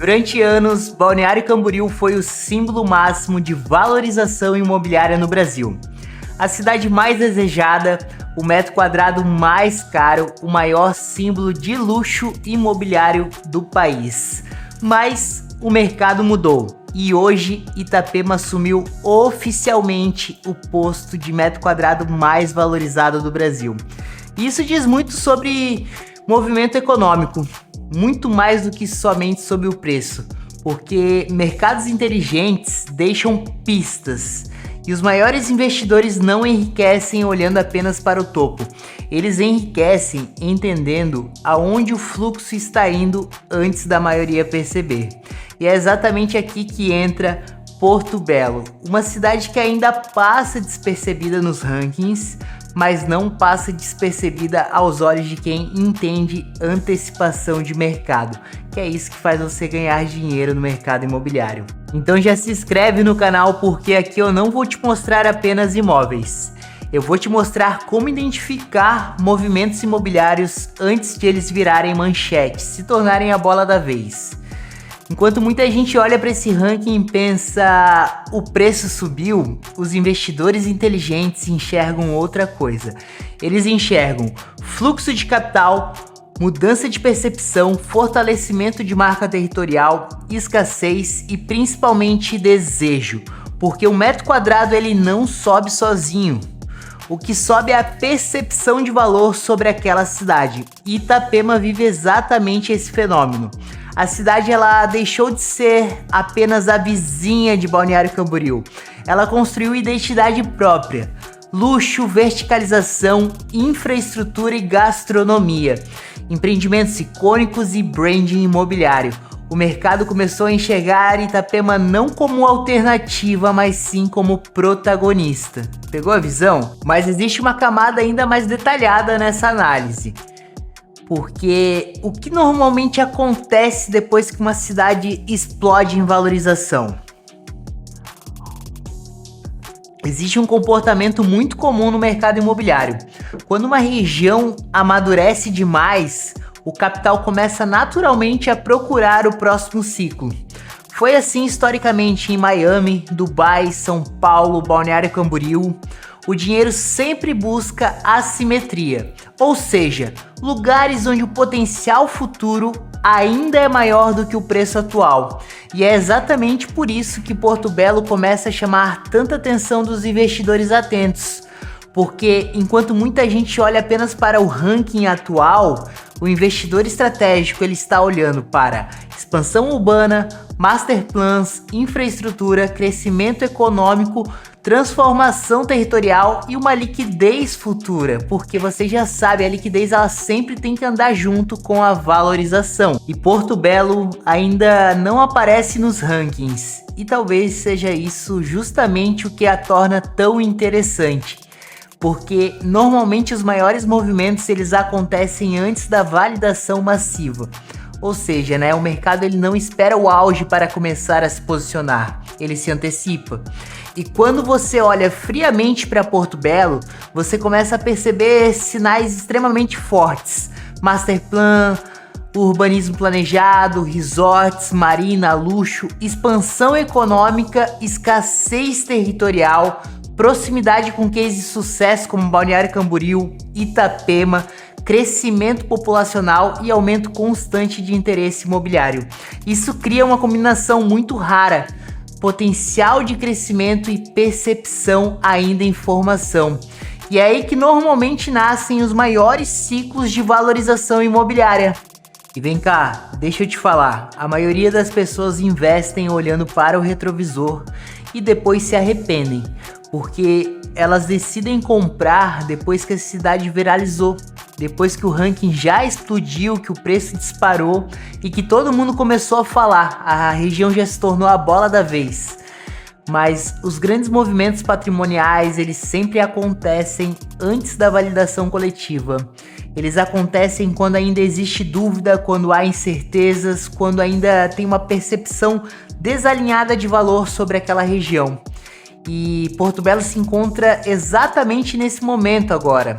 Durante anos, Balneário Camboriú foi o símbolo máximo de valorização imobiliária no Brasil. A cidade mais desejada, o metro quadrado mais caro, o maior símbolo de luxo imobiliário do país. Mas o mercado mudou e hoje Itapema assumiu oficialmente o posto de metro quadrado mais valorizado do Brasil. Isso diz muito sobre movimento econômico, muito mais do que somente sobre o preço, porque mercados inteligentes deixam pistas. E os maiores investidores não enriquecem olhando apenas para o topo. Eles enriquecem entendendo aonde o fluxo está indo antes da maioria perceber. E é exatamente aqui que entra Porto Belo, uma cidade que ainda passa despercebida nos rankings, mas não passa despercebida aos olhos de quem entende antecipação de mercado, que é isso que faz você ganhar dinheiro no mercado imobiliário. Então já se inscreve no canal, porque aqui eu não vou te mostrar apenas imóveis. Eu vou te mostrar como identificar movimentos imobiliários antes de eles virarem manchete, se tornarem a bola da vez. Enquanto muita gente olha para esse ranking e pensa o preço subiu, os investidores inteligentes enxergam outra coisa. Eles enxergam fluxo de capital, mudança de percepção, fortalecimento de marca territorial, escassez e principalmente desejo, porque o metro quadrado ele não sobe sozinho. O que sobe é a percepção de valor sobre aquela cidade. Itapema vive exatamente esse fenômeno. A cidade ela deixou de ser apenas a vizinha de Balneário Camboriú. Ela construiu identidade própria, luxo, verticalização, infraestrutura e gastronomia, empreendimentos icônicos e branding imobiliário. O mercado começou a enxergar Itapema não como alternativa, mas sim como protagonista. Pegou a visão? Mas existe uma camada ainda mais detalhada nessa análise. Porque o que normalmente acontece depois que uma cidade explode em valorização? Existe um comportamento muito comum no mercado imobiliário. Quando uma região amadurece demais, o capital começa naturalmente a procurar o próximo ciclo. Foi assim historicamente em Miami, Dubai, São Paulo, Balneário Camboriú. O dinheiro sempre busca assimetria, ou seja, lugares onde o potencial futuro ainda é maior do que o preço atual. E é exatamente por isso que Porto Belo começa a chamar tanta atenção dos investidores atentos. Porque enquanto muita gente olha apenas para o ranking atual, o investidor estratégico ele está olhando para expansão urbana, master plans, infraestrutura, crescimento econômico, transformação territorial e uma liquidez futura, porque você já sabe, a liquidez ela sempre tem que andar junto com a valorização. E Porto Belo ainda não aparece nos rankings, e talvez seja isso justamente o que a torna tão interessante. Porque normalmente os maiores movimentos eles acontecem antes da validação massiva. Ou seja, o mercado ele não espera o auge para começar a se posicionar, ele se antecipa. E quando você olha friamente para Porto Belo, você começa a perceber sinais extremamente fortes. Master plan, urbanismo planejado, resorts, marina, luxo, expansão econômica, escassez territorial, proximidade com cases de sucesso como Balneário Camboriú, Itapema, crescimento populacional e aumento constante de interesse imobiliário. Isso cria uma combinação muito rara, potencial de crescimento e percepção ainda em formação. E é aí que normalmente nascem os maiores ciclos de valorização imobiliária. E vem cá, deixa eu te falar, a maioria das pessoas investem olhando para o retrovisor e depois se arrependem, porque elas decidem comprar depois que a cidade viralizou, depois que o ranking já explodiu, que o preço disparou e que todo mundo começou a falar, a região já se tornou a bola da vez. Mas os grandes movimentos patrimoniais, eles sempre acontecem antes da validação coletiva. Eles acontecem quando ainda existe dúvida, quando há incertezas, quando ainda tem uma percepção desalinhada de valor sobre aquela região. E Porto Belo se encontra exatamente nesse momento agora.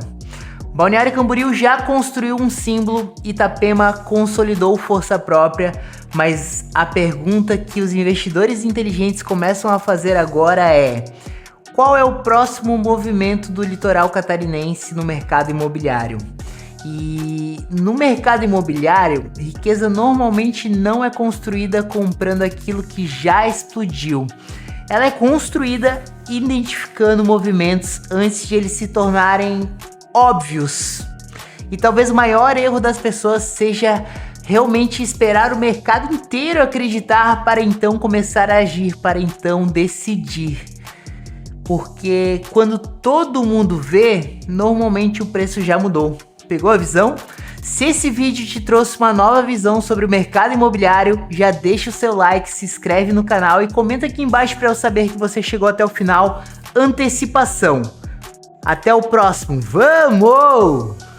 Balneário Camboriú já construiu um símbolo, Itapema consolidou força própria, mas a pergunta que os investidores inteligentes começam a fazer agora é: qual é o próximo movimento do litoral catarinense no mercado imobiliário? E no mercado imobiliário, riqueza normalmente não é construída comprando aquilo que já explodiu. Ela é construída identificando movimentos antes de eles se tornarem óbvios. E talvez o maior erro das pessoas seja realmente esperar o mercado inteiro acreditar para então começar a agir, para então decidir. Porque quando todo mundo vê, normalmente o preço já mudou. Pegou a visão? Se esse vídeo te trouxe uma nova visão sobre o mercado imobiliário, já deixa o seu like, se inscreve no canal e comenta aqui embaixo para eu saber que você chegou até o final. Antecipação. Até o próximo. Vamos!